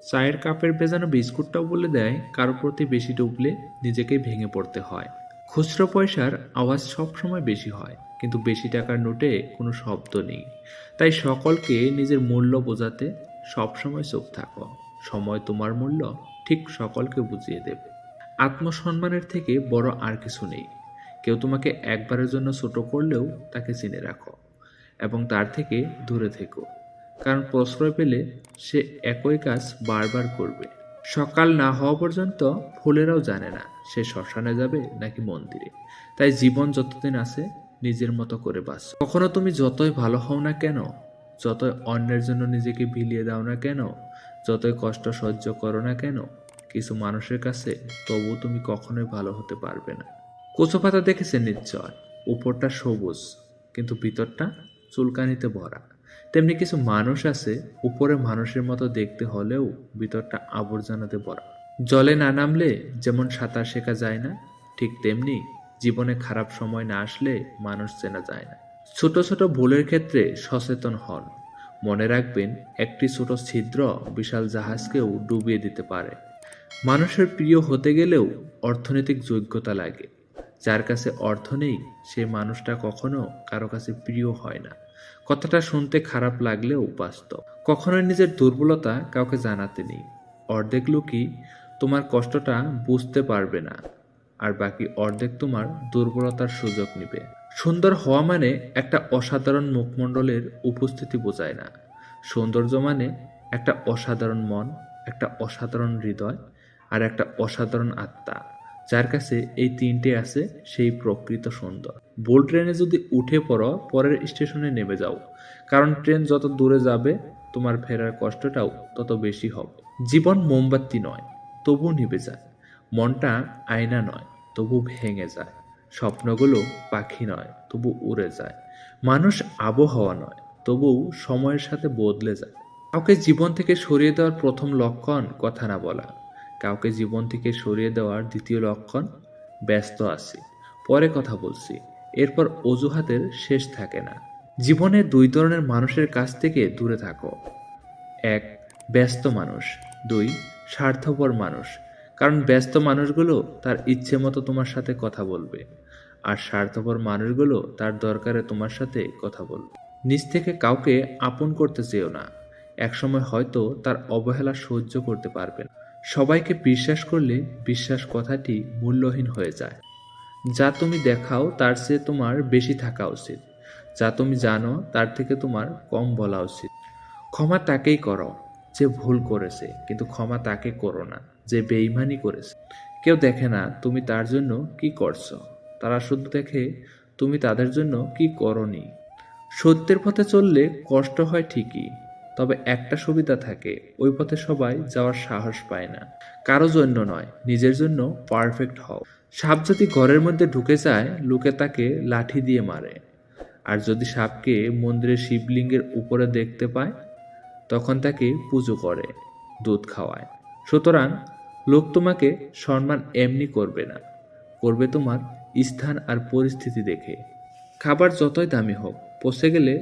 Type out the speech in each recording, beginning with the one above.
চায়ের কাপের ভেজানো বিস্কুটটাও বলে দেয় কারো প্রতি বেশি ডুবলে নিজেকেই ভেঙে পড়তে হয়। খুচরো পয়সার আওয়াজ সবসময় বেশি হয়, কিন্তু বেশি টাকার নোটে কোনো শব্দ নেই। তাই সকলকে নিজের মূল্য বোঝাতে সবসময় চুপ থাকো। সময় তোমার মূল্য ঠিক সকলকে বুঝিয়ে দেবে। আত্মসম্মানের থেকে বড় আর কিছু নেই। কেউ তোমাকে একবারের জন্য ছোট করলেও তাকে চিনে রাখো এবং তার থেকে দূরে থেকো, কারণ প্রশ্রয় পেলে সে একই কাজ বারবার করবে। সকাল না হওয়া পর্যন্ত ফুলেরাও জানে না সে শ্মশানে যাবে নাকি মন্দিরে। তাই জীবন যতদিন আছে নিজের মতো করে বাঁচো। কখনো তুমি যতই ভালো হও না কেন, যতই অন্যের জন্য নিজেকে বিলিয়ে দাও না কেন, যতই কষ্ট সহ্য করো না কেন, কিছু মানুষের কাছে তবু তুমি কখনোই ভালো হতে পারবে না। কচু পাতা দেখেছেন নিশ্চয়, উপরটা সবুজ কিন্তু ভিতরটা চুলকানিতে ভরা। তেমনি কিছু মানুষ আছে উপরে মানুষের মতো দেখতে হলেও ভিতরটা আবর্জনাতে ভরা। জলে না নামলে যেমন সাঁতার শেখা যায় না, ঠিক তেমনি জীবনে খারাপ সময় না আসলে মানুষ চেনা যায় না। ছোট ছোট ভুলের ক্ষেত্রে সচেতন হন। মনে রাখবেন, একটি ছোট ছিদ্র বিশাল জাহাজকেও ডুবিয়ে দিতে পারে। মানুষের প্রিয় হতে গেলেও অর্থনৈতিক যোগ্যতা লাগে। যার কাছে অর্থ নেই সে মানুষটা কখনো কারো কাছে প্রিয় হয় না। কথাটা শুনতে খারাপ লাগলেও বাস্তব। কখনোই নিজের দুর্বলতা কাউকে জানাতে নেই। অর্ধেক লোকই তোমার কষ্টটা বুঝতে পারবে না, আর বাকি অর্ধেক তোমার দুর্বলতার সুযোগ নিবে। সুন্দর হওয়া মানে একটা অসাধারণ মুখমণ্ডলের উপস্থিতি বোঝায় না। সৌন্দর্য মানে একটা অসাধারণ মন, একটা অসাধারণ হৃদয়, আর একটা অসাধারণ আত্মা। যার কাছে এই তিনটে আছে সেই প্রকৃত সুন্দর। ভুল ট্রেনে যদি উঠে পড়ো, পরের স্টেশনে নেমে যাও, কারণ ট্রেন যত দূরে যাবে তোমার ফেরার কষ্টটাও তত বেশি হবে। জীবন মোমবাতি নয়, তবু নিভে যায়। মনটা আয়না নয়, তবু ভেঙে যায়। স্বপ্নগুলো পাখি নয়, তবু উড়ে যায়। মানুষ আবহাওয়া নয়, তবু সময়ের সাথে বদলে যায়। কাউকে জীবন থেকে সরিয়ে দেওয়ার প্রথম লক্ষণ কথা না বলা। কাউকে জীবন থেকে সরিয়ে দেওয়ার দ্বিতীয় লক্ষণ ব্যস্ত আছি, পরে কথা বলছি, এরপর অজুহাতের শেষ থাকে না। জীবনে দুই ধরনের মানুষের কাছ থেকে দূরে থাকো। এক, ব্যস্ত মানুষ। দুই, স্বার্থপর মানুষ। কারণ ব্যস্ত মানুষগুলো তার ইচ্ছে মতো তোমার সাথে কথা বলবে, আর স্বার্থপর মানুষগুলো তার দরকারে তোমার সাথে কথা বলবে। নিজ থেকে কাউকে আপন করতে চেও না। একসময় হয়তো তার অবহেলা সহ্য করতে পারবে না। সবাইকে বিশ্বাস করলে বিশ্বাস কথাটি মূল্যহীন হয়ে যায়। যা তুমি দেখাও তার চেয়ে তোমার বেশি থাকা উচিত। যা তুমি জানো তার থেকে তোমার কম বলা উচিত। ক্ষমা তাকেই করো যে ভুল করেছে, কিন্তু ক্ষমা তাকে করো না যে বেইমানি করেছে। কেউ দেখে না তুমি তার জন্য কি করছো, তারা শুধু দেখে তুমি তাদের জন্য কি করনি। সত্যের পথে চললে কষ্ট হয় ঠিকই, তবে একটা সুবিধা থাকে, ওই পথে সবাই যাওয়ার সাহস পায় না। কারো জন্য নয়, নিজের জন্য পারফেক্ট হও। সাপ যদি ঘরের মধ্যে ঢুকে যায়, লোকে তাকে লাঠি দিয়ে মারে। আর যদি সাপকে মন্দিরের শিবলিঙ্গের উপরে দেখতে পায়, তখন তাকে পুজো করে, দুধ খাওয়ায়। সুতরাং লোক তোমাকে সম্মান এমনি করবে না, করবে তোমার স্থান আর পরিস্থিতি দেখে। খাবার যতই দামি হোক, পচে গেলে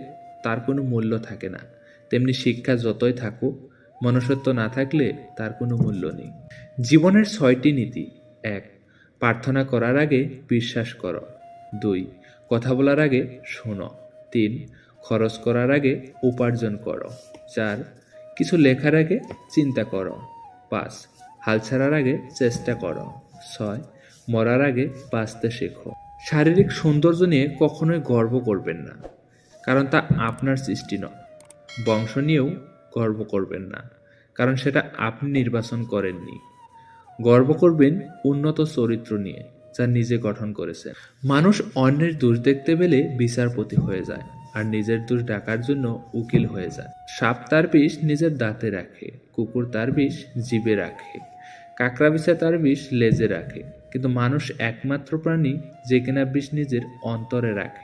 তার কোনো মূল্য থাকে না। তেমনি শিক্ষা যতই থাকুক, মনুষ্যত্ব না থাকলে তার কোনো মূল্য নেই। জীবনের 6টি নীতি। 1, প্রার্থনা করার আগে বিশ্বাস করো। 2, কথা বলার আগে শোনো। 3, খরচ করার আগে উপার্জন করো। 4, কিছু লেখার আগে চিন্তা করো। 5, হাল ছাড়ার আগে চেষ্টা করো। 6, মরার আগে বাঁচতে শেখো। শারীরিক সৌন্দর্য নিয়ে কখনোই গর্ব করবেন না, কারণ তা আপনার সৃষ্টি নয়। বংশ নিয়েও গর্ব করবেন না, কারণ সেটা আপনি নির্বাচন করেননি। গর্ব করবেন উন্নত চরিত্র নিয়ে, যা নিজে গঠন করেছেন। মানুষ অন্যের দোষ দেখতে পেলে বিচারপতি হয়ে যায়, আর নিজের দোষ ঢাকার জন্য উকিল হয়ে যায়। সাপ তার বিষ নিজের দাঁতে রাখে, কুকুর তার বিষ জিভে রাখে, কাকড়া বিছা তার বিষ লেজে রাখে, কিন্তু মানুষ একমাত্র প্রাণী যে কিনা বিষ নিজের অন্তরে রাখে।